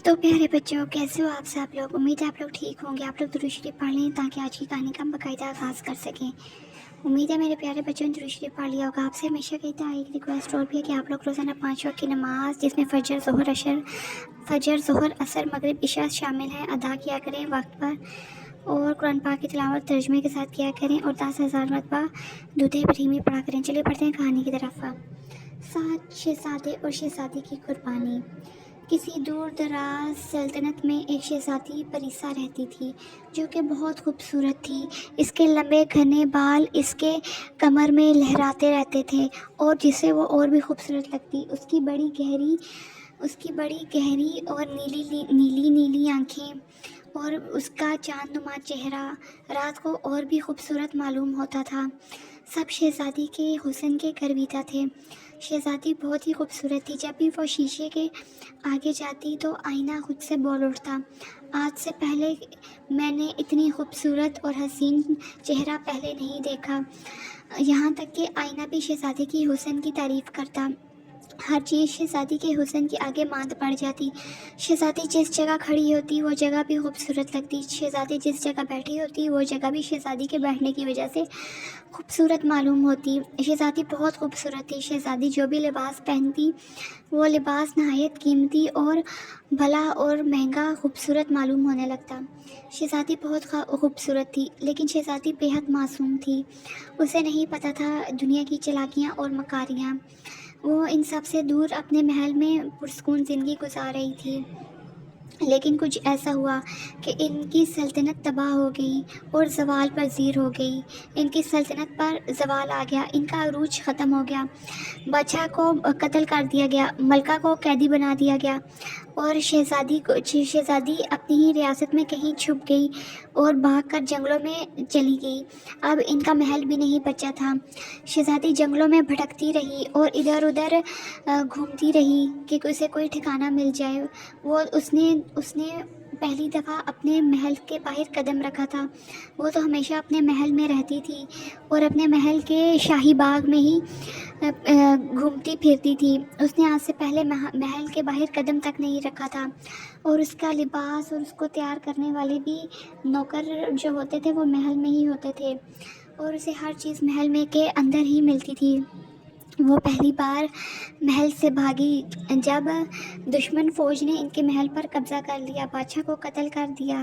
تو پیارے بچوں، کیسے ہو آپ سب لوگ؟ امید ہے آپ لوگ ٹھیک ہوں گے۔ آپ لوگ درود شریف پڑھ لیں تاکہ آج کی کہانی کا باقاعدہ آغاز کر سکیں۔ امید ہے میرے پیارے بچوں نے درود شریف پڑھ لیا ہوگا۔ آپ سے ہمیشہ کہتا ہے ایک ریکویسٹ اور بھی ہے کہ آپ لوگ روزانہ 5 وقت کی نماز، جس میں فجر، ظہر، عصر، مغرب، عشاء شامل ہے، ادا کیا کریں وقت پر، اور قرآن پاک کی تلاوت ترجمے کے ساتھ کیا کریں، اور 10,000 مرتبہ درود ابراہیمی پڑھا کریں۔ چلیے پڑھتے ہیں کہانی کی طرف۔ 7 شہزادے اور شہزادی کی قربانی۔ کسی دور دراز سلطنت میں ایک شہزادی پریسا رہتی تھی جو کہ بہت خوبصورت تھی۔ اس کے لمبے گھنے بال اس کے کمر میں لہراتے رہتے تھے اور جسے وہ اور بھی خوبصورت لگتی۔ اس کی بڑی گہری اور نیلی آنکھیں اور اس کا چاند نما چہرہ رات کو اور بھی خوبصورت معلوم ہوتا تھا۔ سب شہزادی کے حسن کے گرویدہ تھے۔ شہزادی بہت ہی خوبصورت تھی۔ جب بھی وہ شیشے کے آگے جاتی تو آئینہ خود سے بول اٹھتا، آج سے پہلے میں نے اتنی خوبصورت اور حسین چہرہ پہلے نہیں دیکھا۔ یہاں تک کہ آئینہ بھی شہزادی کی حسن کی تعریف کرتا۔ ہر چیز شہزادی کے حسن کے آگے ماند پڑ جاتی۔ شہزادی جس جگہ کھڑی ہوتی وہ جگہ بھی خوبصورت لگتی۔ شہزادی جس جگہ بیٹھی ہوتی وہ جگہ بھی شہزادی کے بیٹھنے کی وجہ سے خوبصورت معلوم ہوتی۔ شہزادی بہت خوبصورت تھی۔ شہزادی جو بھی لباس پہنتی وہ لباس نہایت قیمتی اور بھلا اور مہنگا خوبصورت معلوم ہونے لگتا۔ شہزادی بہت خوبصورت تھی، لیکن شہزادی بے حد معصوم تھی۔ اسے نہیں پتہ تھا دنیا کی چالاکیاں اور مکاریاں۔ وہ ان سب سے دور اپنے محل میں پرسکون زندگی گزار رہی تھی، لیکن کچھ ایسا ہوا کہ ان کی سلطنت تباہ ہو گئی اور زوال پذیر ہو گئی۔ ان کی سلطنت پر زوال آ گیا، ان کا عروج ختم ہو گیا۔ بادشاہ کو قتل کر دیا گیا، ملکہ کو قیدی بنا دیا گیا اور شہزادی اپنی ہی ریاست میں کہیں چھپ گئی اور بھاگ کر جنگلوں میں چلی گئی۔ اب ان کا محل بھی نہیں بچا تھا۔ شہزادی جنگلوں میں بھٹکتی رہی اور ادھر ادھر گھومتی رہی کہ اسے کوئی ٹھکانہ مل جائے۔ اس نے پہلی دفعہ اپنے محل کے باہر قدم رکھا تھا۔ وہ تو ہمیشہ اپنے محل میں رہتی تھی اور اپنے محل کے شاہی باغ میں ہی گھومتی پھرتی تھی۔ اس نے آج سے پہلے محل کے باہر قدم تک نہیں رکھا تھا، اور اس کا لباس اور اس کو تیار کرنے والے بھی نوکر جو ہوتے تھے وہ محل میں ہی ہوتے تھے، اور اسے ہر چیز محل میں کے اندر ہی ملتی تھی۔ وہ پہلی بار محل سے بھاگی جب دشمن فوج نے ان کے محل پر قبضہ کر لیا، بادشاہ کو قتل کر دیا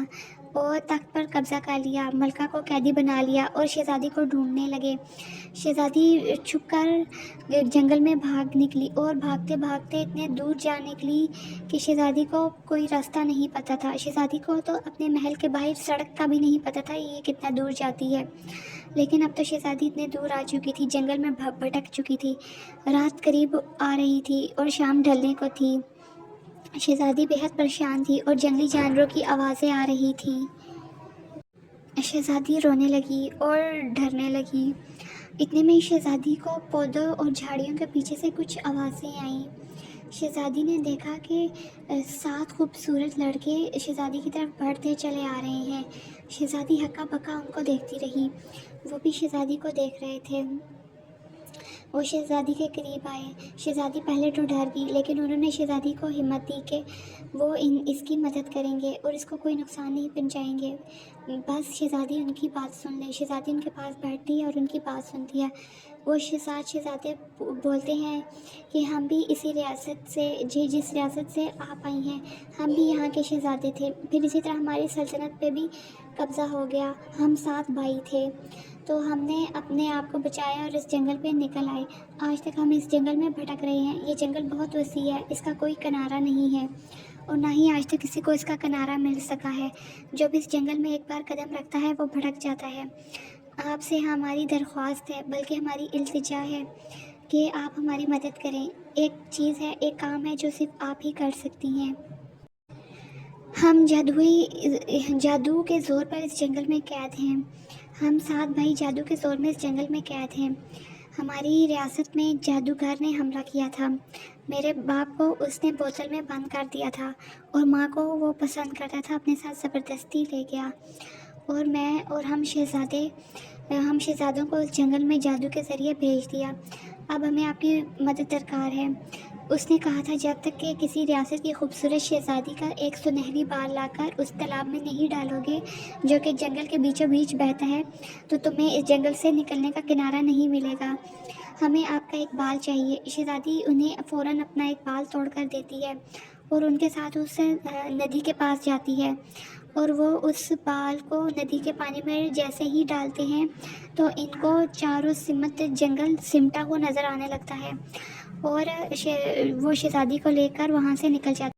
اور تخت پر قبضہ کر لیا، ملکہ کو قیدی بنا لیا اور شہزادی کو ڈھونڈنے لگے۔ شہزادی چھپ کر جنگل میں بھاگ نکلی اور بھاگتے بھاگتے اتنے دور جا نکلی کہ شہزادی کو کوئی راستہ نہیں پتہ تھا۔ شہزادی کو تو اپنے محل کے باہر سڑک کا بھی نہیں پتہ تھا یہ کتنا دور جاتی ہے، لیکن اب تو شہزادی اتنے دور آ چکی تھی، جنگل میں بھٹک چکی تھی۔ رات قریب آ رہی تھی اور شام ڈھلنے کو تھی۔ شہزادی بے حد پریشان تھی اور جنگلی جانوروں کی آوازیں آ رہی تھیں۔ شہزادی رونے لگی اور ڈرنے لگی۔ اتنے میں شہزادی کو پودوں اور جھاڑیوں کے پیچھے سے کچھ آوازیں آئیں۔ شہزادی نے دیکھا کہ 7 خوبصورت لڑکے شہزادی کی طرف بڑھتے چلے آ رہے ہیں۔ شہزادی ہکا بکا ان کو دیکھتی رہی۔ وہ بھی شہزادی کو دیکھ رہے تھے۔ وہ شہزادی کے قریب آئے۔ شہزادی پہلے تو ڈر گئی، لیکن انہوں نے شہزادی کو ہمت دی کہ وہ اس کی مدد کریں گے اور اس کو کوئی نقصان نہیں پہنچائیں گے، بس شہزادی ان کی بات سن لے۔ شہزادی ان کے پاس بیٹھتی ہے اور ان کی بات سنتی ہے۔ وہ 7 شہزادے بولتے ہیں کہ ہم بھی اسی ریاست سے جس ریاست سے آپ آئی ہیں، ہم بھی یہاں کے شہزادے تھے، پھر اسی طرح ہماری سلطنت پہ بھی قبضہ ہو گیا۔ ہم 7 بھائی تھے، تو ہم نے اپنے آپ کو بچایا اور اس جنگل پہ نکل آئے۔ آج تک ہم اس جنگل میں بھٹک رہے ہیں۔ یہ جنگل بہت وسیع ہے، اس کا کوئی کنارہ نہیں ہے اور نہ ہی آج تک کسی کو اس کا کنارہ مل سکا ہے۔ جو بھی اس جنگل میں ایک بار قدم رکھتا ہے وہ بھٹک جاتا ہے۔ آپ سے ہماری درخواست ہے، بلکہ ہماری التجا ہے کہ آپ ہماری مدد کریں۔ ایک چیز ہے، ایک کام ہے جو صرف آپ ہی کر سکتی ہیں۔ ہم جادو کے زور پر اس جنگل میں قید ہیں۔ ہم 7 بھائی جادو کے زور میں اس جنگل میں قید ہیں۔ ہماری ریاست میں جادوگر نے حملہ کیا تھا۔ میرے باپ کو اس نے بوتل میں بند کر دیا تھا اور ماں کو وہ پسند کرتا تھا، اپنے ساتھ زبردستی لے گیا، اور میں اور ہم شہزادوں کو اس جنگل میں جادو کے ذریعے بھیج دیا۔ اب ہمیں آپ کی مدد درکار ہے۔ اس نے کہا تھا جب تک کہ کسی ریاست کی خوبصورت شہزادی کا ایک سنہری بال لا کر اس تالاب میں نہیں ڈالو گے جو کہ جنگل کے بیچوں بیچ بہتا ہے تو تمہیں اس جنگل سے نکلنے کا کنارہ نہیں ملے گا۔ ہمیں آپ کا ایک بال چاہیے۔ شہزادی انہیں فوراً اپنا ایک بال توڑ کر دیتی ہے اور ان کے ساتھ اس ندی کے پاس جاتی ہے، اور وہ اس بال کو ندی کے پانی میں جیسے ہی ڈالتے ہیں تو ان کو چاروں سمت جنگل سمٹا ہوا نظر آنے لگتا ہے، اور وہ شہزادی کو لے کر وہاں سے نکل جاتا ہے۔